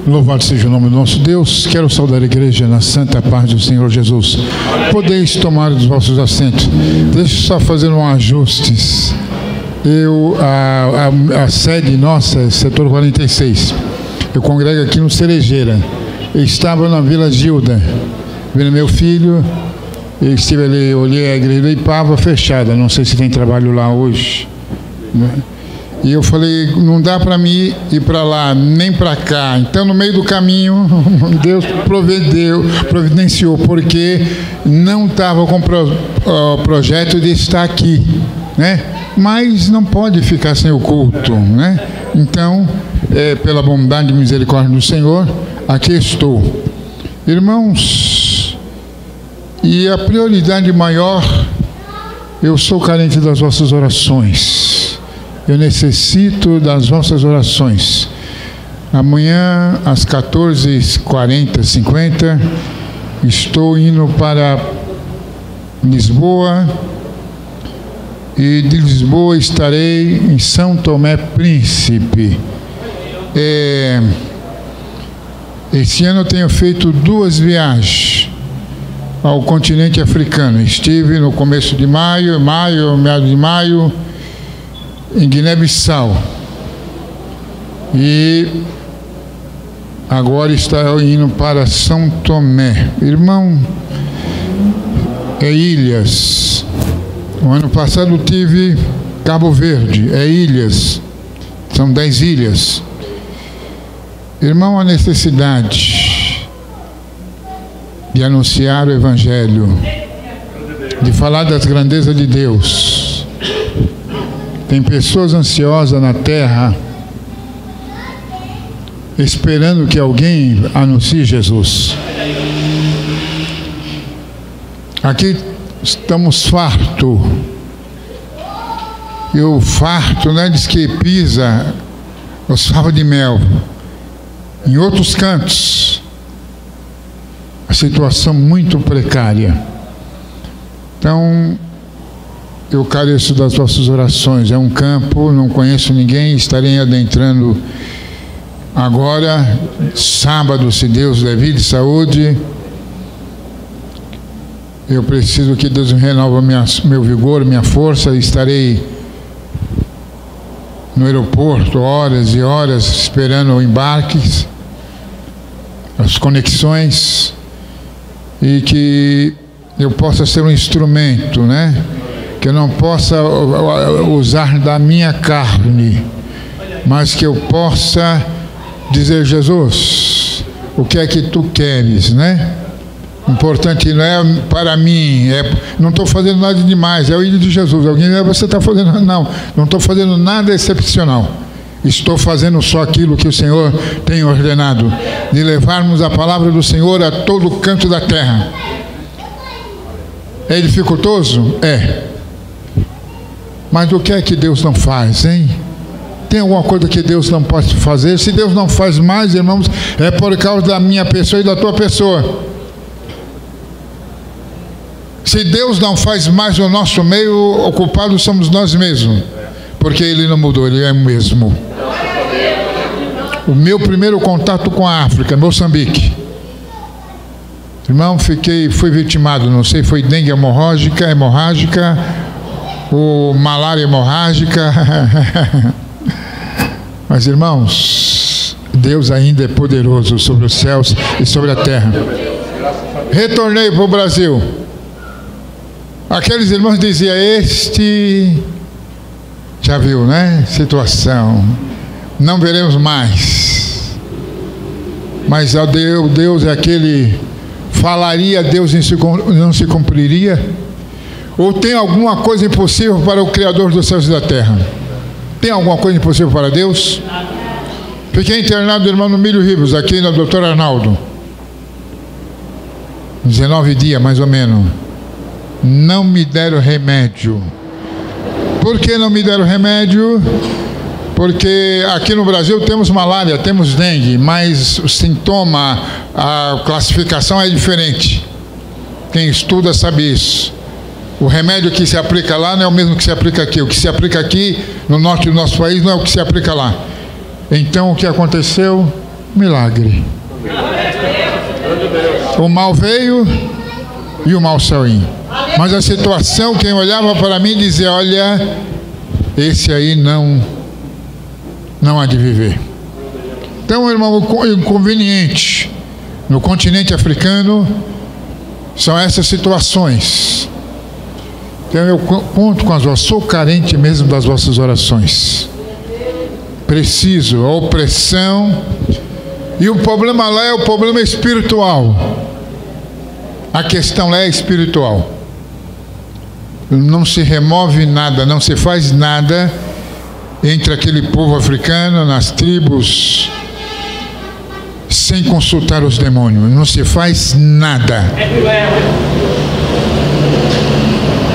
Louvado seja o nome do nosso Deus. Quero saudar a igreja na santa paz do Senhor Jesus. Podeis tomar os vossos assentos. Deixa eu só fazer um ajustes. A sede nossa é setor 46. Eu congrego aqui no Cerejeira. Eu estava na Vila Gilda, vendo meu filho. Eu estive ali, olhei a igreja do Ipava fechada. Não sei se tem trabalho lá hoje, né? E eu falei, não dá para mim ir para lá, nem para cá. Então, no meio do caminho, Deus providenciou, porque não estava com o projeto de estar aqui, né? Mas não pode ficar sem o culto, né? Então, pela bondade e misericórdia do Senhor, aqui estou. Irmãos, e a prioridade maior, eu sou carente das vossas orações. Eu necessito das vossas orações. Amanhã, às 14h40, 50, estou indo para Lisboa. E de Lisboa estarei em São Tomé Príncipe. Esse ano eu tenho feito 2 viagens ao continente africano. Estive no começo de meados de maio, em Guiné-Bissau, e agora está indo para São Tomé. Irmão, ilhas. O ano passado tive Cabo Verde, ilhas. São 10 ilhas. Irmão, a necessidade de anunciar o Evangelho, de falar das grandezas de Deus. Tem pessoas ansiosas na terra, esperando que alguém anuncie Jesus. Aqui estamos farto. E o farto, né, diz que pisa os favos de mel. Em outros cantos, a situação muito precária. Então, eu careço das vossas orações. É um campo, não conheço ninguém, estarei adentrando agora, sábado, se Deus der vida e saúde. Eu preciso que Deus renove meu vigor, minha força. Estarei no aeroporto horas e horas esperando embarques, as conexões, e que eu possa ser um instrumento, né? Que eu não possa usar da minha carne, mas que eu possa dizer: Jesus, o que é que tu queres, né? Importante não é para mim, não estou fazendo nada demais, é o Ilho de Jesus. Alguém você está fazendo? Não estou fazendo nada excepcional. Estou fazendo só aquilo que o Senhor tem ordenado, de levarmos a palavra do Senhor a todo canto da terra. É dificultoso? É. Mas o que é que Deus não faz, hein? Tem alguma coisa que Deus não pode fazer? Se Deus não faz mais, irmãos, é por causa da minha pessoa e da tua pessoa. Se Deus não faz mais no nosso meio, o culpado somos nós mesmos. Porque Ele não mudou, Ele é o mesmo. O meu primeiro contato com a África, Moçambique. Irmão, fui vitimado, não sei, foi dengue hemorrágica, ou malária hemorrágica. Mas, irmãos, Deus ainda é poderoso sobre os céus e sobre a terra. Retornei para o Brasil. Aqueles irmãos diziam: já viu, né? Situação, não veremos mais. Mas Deus é aquele, falaria, Deus não se cumpriria? Ou tem alguma coisa impossível para o Criador dos céus e da terra? Tem alguma coisa impossível para Deus? Fiquei internado, irmão, no Milho Ribos, aqui no Dr. Arnaldo. 19 dias, mais ou menos. Não me deram remédio. Por que não me deram remédio? Porque aqui no Brasil temos malária, temos dengue, mas o sintoma, a classificação é diferente. Quem estuda sabe isso. O remédio que se aplica lá não é o mesmo que se aplica aqui. O que se aplica aqui, no norte do nosso país, não é o que se aplica lá. Então, o que aconteceu? milagre. O mal veio e o mal saiu. Mas a situação, quem olhava para mim dizia: olha, esse aí não há de viver. Então, irmão, o inconveniente no continente africano são essas situações. Então eu conto com as vossas, sou carente mesmo das vossas orações. Preciso, a opressão. E o problema lá é o problema espiritual. A questão lá é espiritual. Não se remove nada, não se faz nada entre aquele povo africano, nas tribos, sem consultar os demônios. Não se faz nada.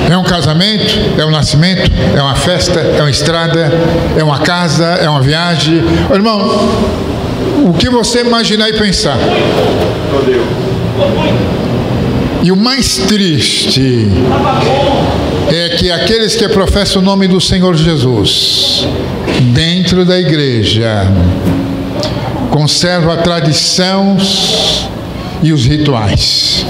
É um casamento, é um nascimento, é uma festa, é uma estrada, é uma casa, é uma viagem. Irmão, o que você imaginar e pensar. E o mais triste é que aqueles que professam o nome do Senhor Jesus dentro da igreja conservam a tradição e os rituais.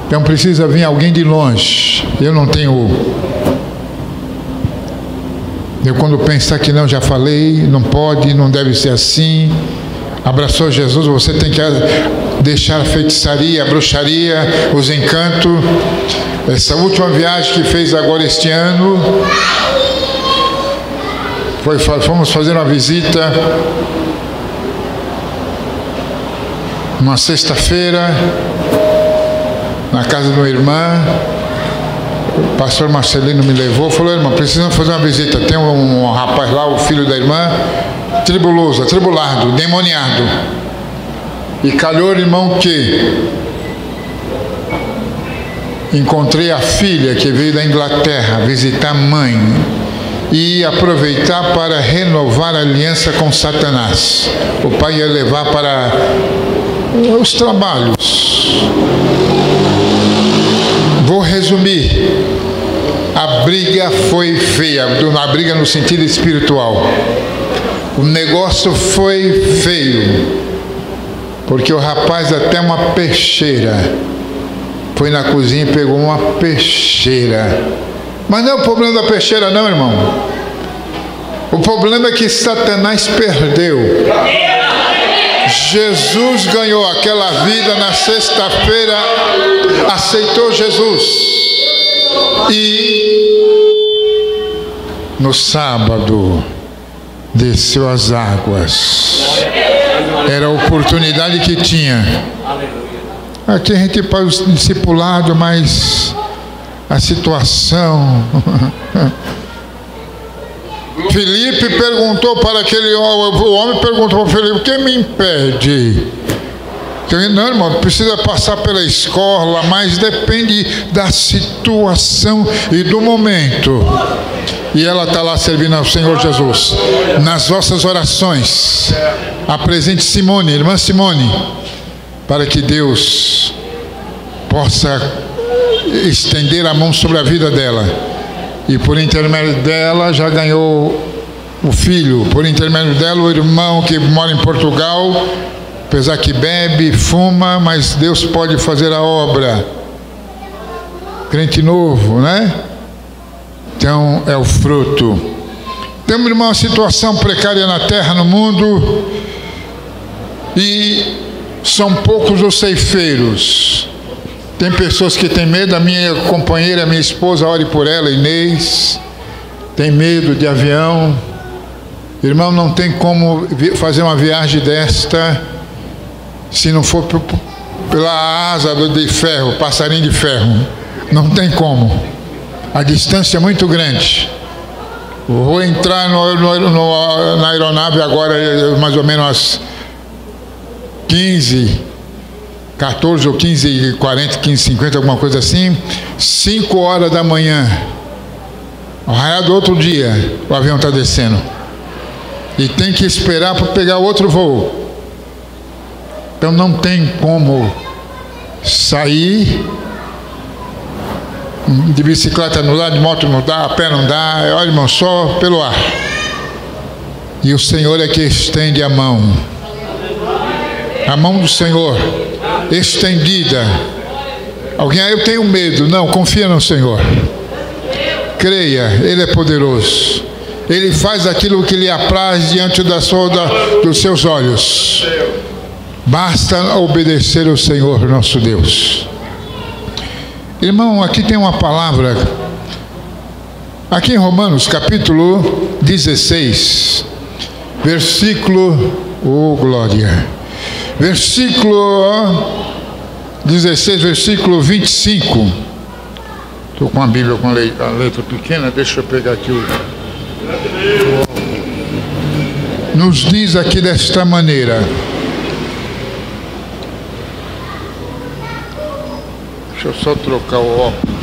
Então precisa vir alguém de longe. Eu não tenho. Eu quando pensar que não, já falei, não pode, não deve ser assim. Abraçou Jesus, você tem que deixar a feitiçaria, a bruxaria, os encantos. Essa última viagem que fez agora este ano, fomos fazer uma visita uma sexta-feira na casa de uma irmã. O pastor Marcelino me levou, falou: irmão, precisamos fazer uma visita. Tem um rapaz lá, o filho da irmã, tribuloso, atribulado, demoniado. E calhou, irmão, que encontrei a filha que veio da Inglaterra visitar a mãe e aproveitar para renovar a aliança com Satanás. O pai ia levar para os trabalhos. Vou resumir. A briga foi feia, a briga no sentido espiritual. O negócio foi feio, porque o rapaz até uma peixeira foi na cozinha e pegou uma peixeira. Mas não é o problema da peixeira não, irmão. O problema é que Satanás perdeu. Jesus ganhou aquela vida na sexta-feira, aceitou Jesus. E no sábado desceu as águas. Era a oportunidade que tinha. Aqui a gente faz o discipulado, mas a situação. Filipe perguntou para aquele homem, o homem perguntou para Filipe: o que me impede? Não, irmão, precisa passar pela escola, mas depende da situação e do momento. E ela está lá servindo ao Senhor Jesus. Nas vossas orações, apresente Simone, irmã Simone, para que Deus possa estender a mão sobre a vida dela. E por intermédio dela já ganhou o filho. Por intermédio dela o irmão que mora em Portugal, apesar que bebe, fuma, mas Deus pode fazer a obra. Crente novo, né? Então é o fruto. Temos, irmão, uma situação precária na terra, no mundo, e são poucos os ceifeiros. Tem pessoas que têm medo. A minha companheira, a minha esposa, ore por ela, Inês, tem medo de avião. Irmão, não tem como fazer uma viagem desta se não for pela asa de ferro, passarinho de ferro. Não tem como. A distância é muito grande. Vou entrar na aeronave agora, mais ou menos às 14 ou 15h40, 15h50, alguma coisa assim. 5 horas da manhã, ao raiar do outro dia, o avião está descendo. E tem que esperar para pegar outro voo. Então não tem como sair de bicicleta, não dá, de moto não dá, a pé não dá. Olha, irmão, só pelo ar. E o Senhor é que estende a mão do Senhor estendida. Alguém, eu tenho medo. Não, confia no Senhor. Creia, Ele é poderoso. Ele faz aquilo que lhe apraz diante dos seus olhos. Basta obedecer ao Senhor nosso Deus. Irmão, aqui tem uma palavra. Aqui em Romanos capítulo 16, versículo, glória. Versículo 16, versículo 25. Estou com a Bíblia com a letra pequena, deixa eu pegar aqui nos diz aqui desta maneira. Deixa eu só trocar o óculos.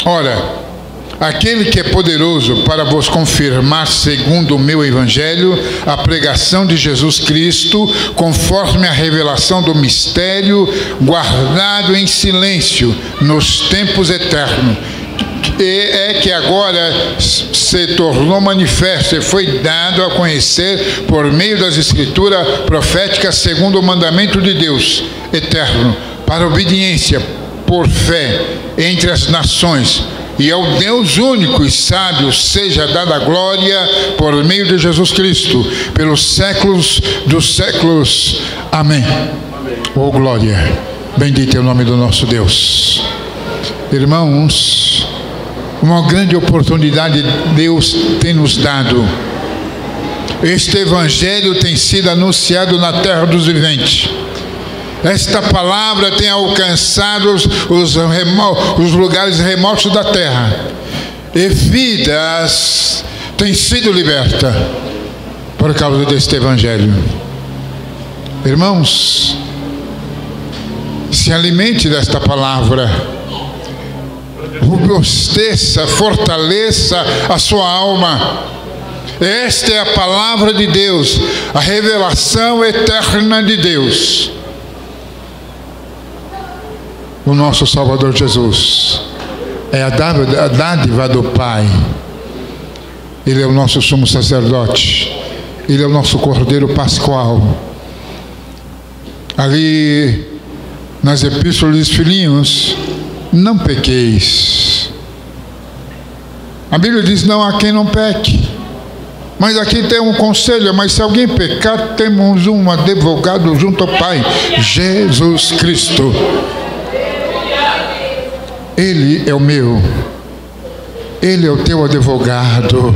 Ora, aquele que é poderoso para vos confirmar, segundo o meu evangelho, a pregação de Jesus Cristo, conforme a revelação do mistério, guardado em silêncio nos tempos eternos, é que agora se tornou manifesto e foi dado a conhecer por meio das escrituras proféticas, segundo o mandamento de Deus eterno, para obediência por fé entre as nações, e ao Deus único e sábio seja dada a glória por meio de Jesus Cristo, pelos séculos dos séculos. Amém. Oh glória, bendito é o nome do nosso Deus. Irmãos, uma grande oportunidade Deus tem nos dado. Este evangelho tem sido anunciado na terra dos viventes. Esta palavra tem alcançado os lugares remotos da terra, e vidas têm sido libertas por causa deste evangelho. Irmãos, se alimente desta palavra, robusteça, fortaleça a sua alma. Esta é a palavra de Deus, a revelação eterna de Deus. O nosso Salvador Jesus é a dádiva do Pai. Ele é o nosso sumo sacerdote. Ele é o nosso Cordeiro Pascual. Ali nas epístolas dos filhinhos, não pequeis. A Bíblia diz: não há quem não peque. Mas aqui tem um conselho: mas se alguém pecar, temos um advogado junto ao Pai, Jesus Cristo. Ele é o meu, Ele é o teu advogado.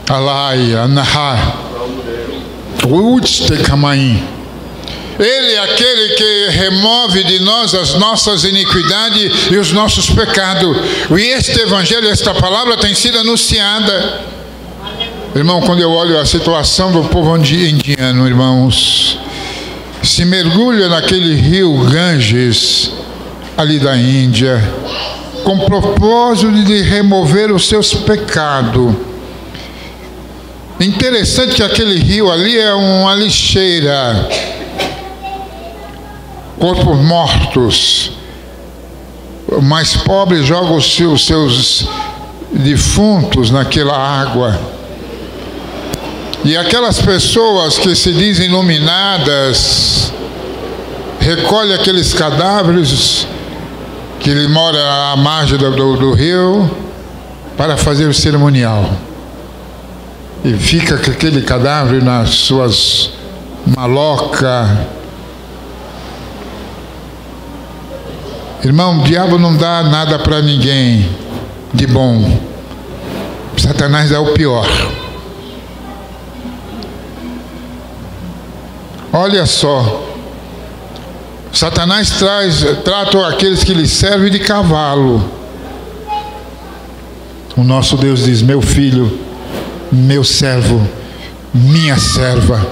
Alai, Anahá, Utstekamaim. Ele é aquele que remove de nós as nossas iniquidades e os nossos pecados. E este evangelho, esta palavra tem sido anunciada. Irmão, quando eu olho a situação do povo indiano, irmãos, se mergulha naquele rio Ganges, ali da Índia, com propósito de remover os seus pecados. Interessante que aquele rio ali é uma lixeira, corpos mortos. O mais pobre joga os seus defuntos naquela água. E aquelas pessoas que se dizem iluminadas recolhem aqueles cadáveres que ele mora à margem do rio para fazer o cerimonial. E fica com aquele cadáver nas suas malocas. Irmão, o diabo não dá nada para ninguém de bom. Satanás é o pior. Olha só. Satanás trata aqueles que lhe servem de cavalo. O nosso Deus diz: meu filho, meu servo, minha serva.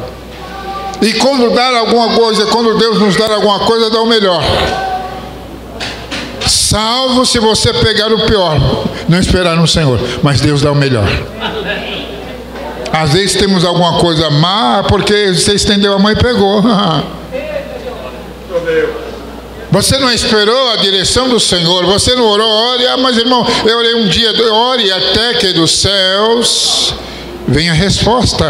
E quando dar alguma coisa, quando Deus nos dar alguma coisa, dá o melhor. Salvo se você pegar o pior, não esperar no Senhor, mas Deus dá o melhor. Às vezes temos alguma coisa má porque você estendeu a mão e pegou. Você não esperou a direção do Senhor, você não orou, ore, mas irmão, eu orei um dia, ore até que dos céus venha a resposta.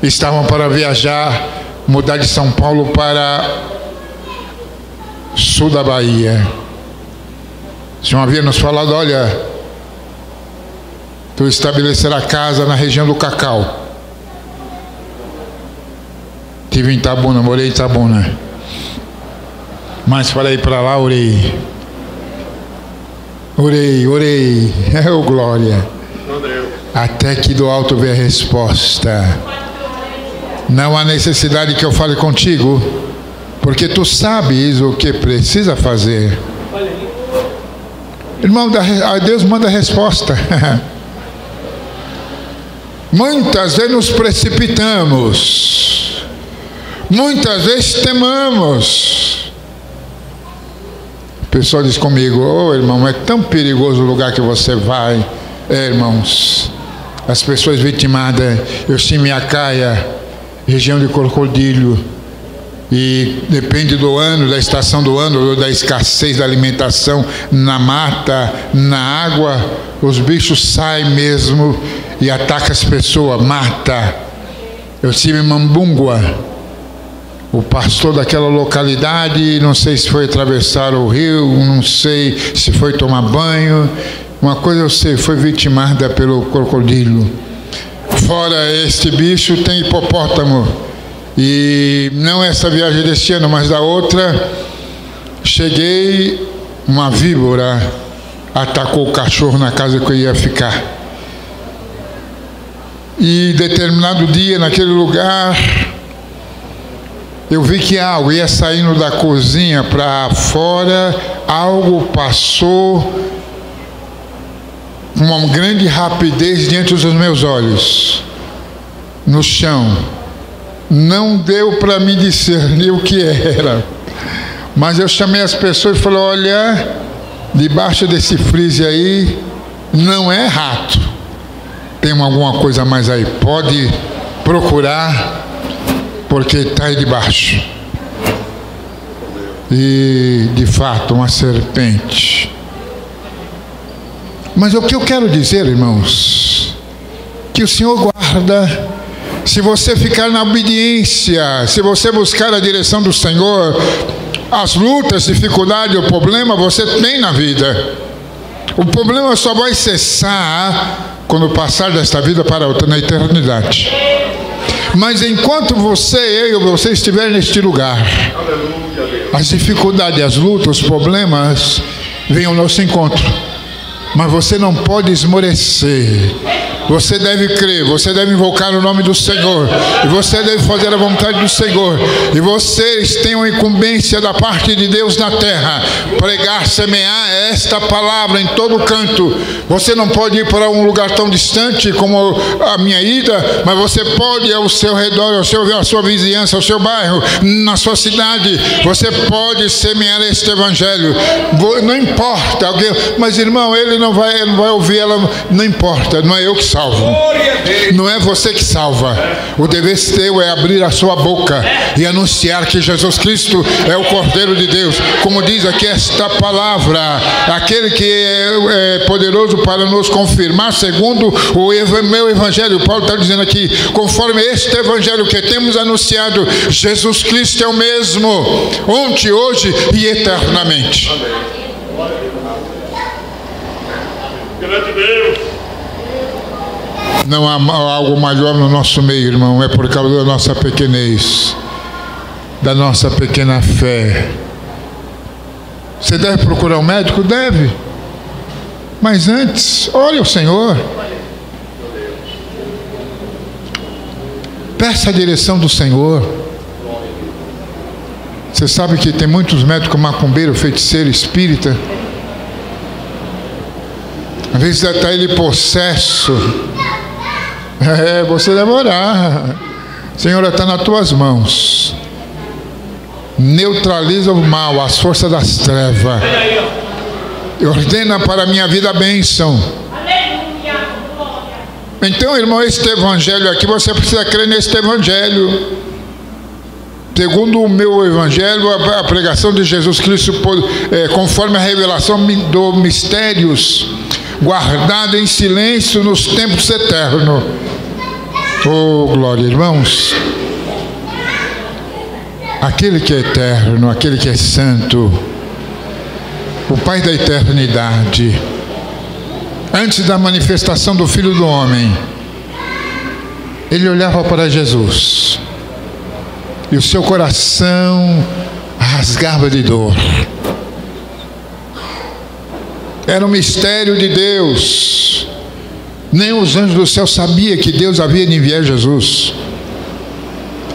Estavam para viajar, mudar de São Paulo para sul da Bahia. O Senhor havia nos falado, olha, tu estabelecerá casa na região do Cacau. Estive em Itabuna, morei em Itabuna. Mas para ir para lá, orei. Oh, glória. Até que do alto veio a resposta. Não há necessidade que eu fale contigo, porque tu sabes o que precisa fazer. Irmão, Deus manda a resposta. Muitas vezes nos precipitamos. Muitas vezes temamos. O pessoal diz comigo, ô irmão, é tão perigoso o lugar que você vai. Irmãos, as pessoas vitimadas, eu estive em Acaia, região de Crocodilo, e depende do ano, da estação do ano, da escassez da alimentação, na mata, na água, os bichos saem mesmo e atacam as pessoas, mata. Eu estive em Mambungua. O pastor daquela localidade, não sei se foi atravessar o rio, não sei se foi tomar banho. Uma coisa eu sei, foi vitimada pelo crocodilo. Fora este bicho, tem hipopótamo. E não essa viagem deste ano, mas da outra, cheguei, uma víbora atacou o cachorro na casa que eu ia ficar. E determinado dia, naquele lugar, eu vi que algo ia saindo da cozinha para fora, algo passou com uma grande rapidez diante dos meus olhos, no chão. Não deu para me discernir o que era, mas eu chamei as pessoas e falei, olha, debaixo desse freezer aí, não é rato, tem alguma coisa mais aí, pode procurar, porque está aí debaixo. E de fato uma serpente. Mas o que eu quero dizer, irmãos, que o Senhor guarda, se você ficar na obediência, se você buscar a direção do Senhor, as lutas, dificuldades, o problema você tem na vida. O problema só vai cessar quando passar desta vida para outra, na eternidade. Mas enquanto eu e você estiver neste lugar, as dificuldades, as lutas, os problemas vêm ao nosso encontro. Mas você não pode esmorecer. Você deve crer, você deve invocar o nome do Senhor, e você deve fazer a vontade do Senhor, e vocês têm uma incumbência da parte de Deus na terra, pregar, semear esta palavra em todo canto. Você não pode ir para um lugar tão distante como a minha ida, mas você pode ao seu redor, a sua vizinhança, ao seu bairro, na sua cidade, você pode semear este evangelho. Não importa, alguém, mas irmão, ele não vai ouvir, ela, não importa, não é eu que salvo. Não é você que salva. O dever seu é abrir a sua boca e anunciar que Jesus Cristo é o Cordeiro de Deus. Como diz aqui esta palavra, aquele que é poderoso para nos confirmar segundo o meu evangelho. Paulo está dizendo aqui, conforme este evangelho que temos anunciado, Jesus Cristo é o mesmo ontem, hoje e eternamente. Grande Deus. Não há algo maior no nosso meio, irmão, é por causa da nossa pequenez, da nossa pequena fé. Você deve procurar um médico? Deve. Mas antes, ore ao Senhor. Peça a direção do Senhor. Você sabe que tem muitos médicos macumbeiros, feiticeiros, espírita. Às vezes está ele possesso. Você deve orar. Senhor, está nas tuas mãos. Neutraliza o mal, as forças das trevas. Ordena para a minha vida a bênção. Então, irmão, este evangelho aqui, você precisa crer neste evangelho. segundo o meu evangelho, a pregação de Jesus Cristo, conforme a revelação dos mistérios, guardado em silêncio nos tempos eternos. Oh, glória, irmãos! Aquele que é eterno, aquele que é santo, o Pai da eternidade, antes da manifestação do Filho do Homem, ele olhava para Jesus e o seu coração rasgava de dor. Era um mistério de Deus. Nem os anjos do céu sabiam que Deus havia de enviar Jesus.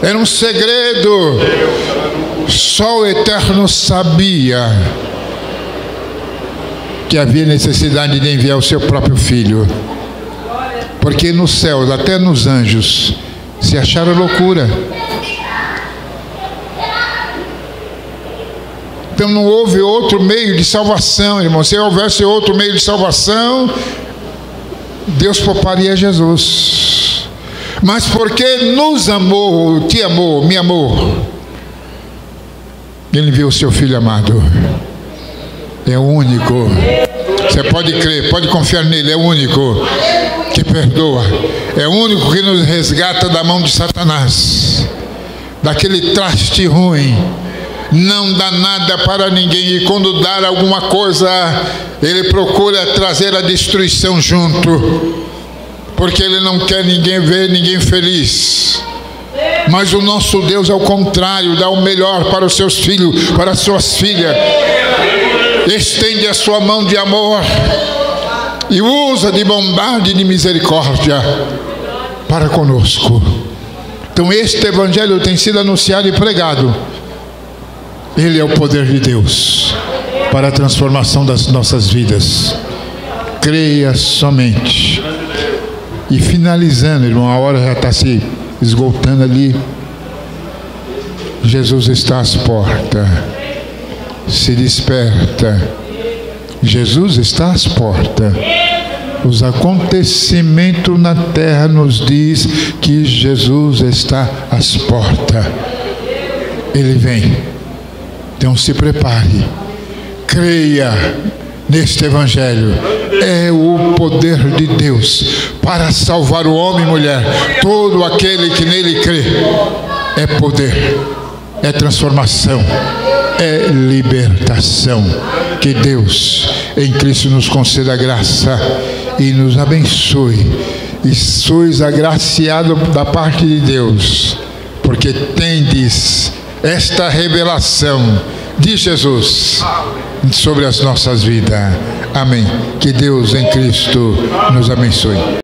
Era um segredo. Só o Eterno sabia que havia necessidade de enviar o seu próprio Filho. Porque nos céus, até nos anjos, se acharam loucura. Então não houve outro meio de salvação, irmão. Se houvesse outro meio de salvação, Deus pouparia Jesus. Mas porque nos amou, te amou, me amou, Ele enviou o seu Filho amado. É o único. Você pode crer, pode confiar nele. É o único que perdoa. É o único que nos resgata da mão de Satanás, daquele traste ruim. Não dá nada para ninguém, e quando dá alguma coisa, ele procura trazer a destruição junto, porque ele não quer ninguém ver ninguém feliz. Mas o nosso Deus é o contrário, dá o melhor para os seus filhos, para as suas filhas. Estende a sua mão de amor e usa de bondade e de misericórdia para conosco. Então este evangelho tem sido anunciado e pregado. Ele é o poder de Deus para a transformação das nossas vidas. Creia somente. E finalizando, irmão, a hora já está se esgotando ali. Jesus está às portas. Se desperta. Jesus está às portas. Os acontecimentos na terra nos diz que Jesus está às portas. Ele vem. Então se prepare, creia neste evangelho. É o poder de Deus para salvar o homem e mulher. Todo aquele que nele crê. É poder, é transformação, é libertação. Que Deus em Cristo nos conceda graça e nos abençoe. E sois agraciado da parte de Deus, porque tendes esta revelação de Jesus sobre as nossas vidas. Amém. Que Deus em Cristo nos abençoe.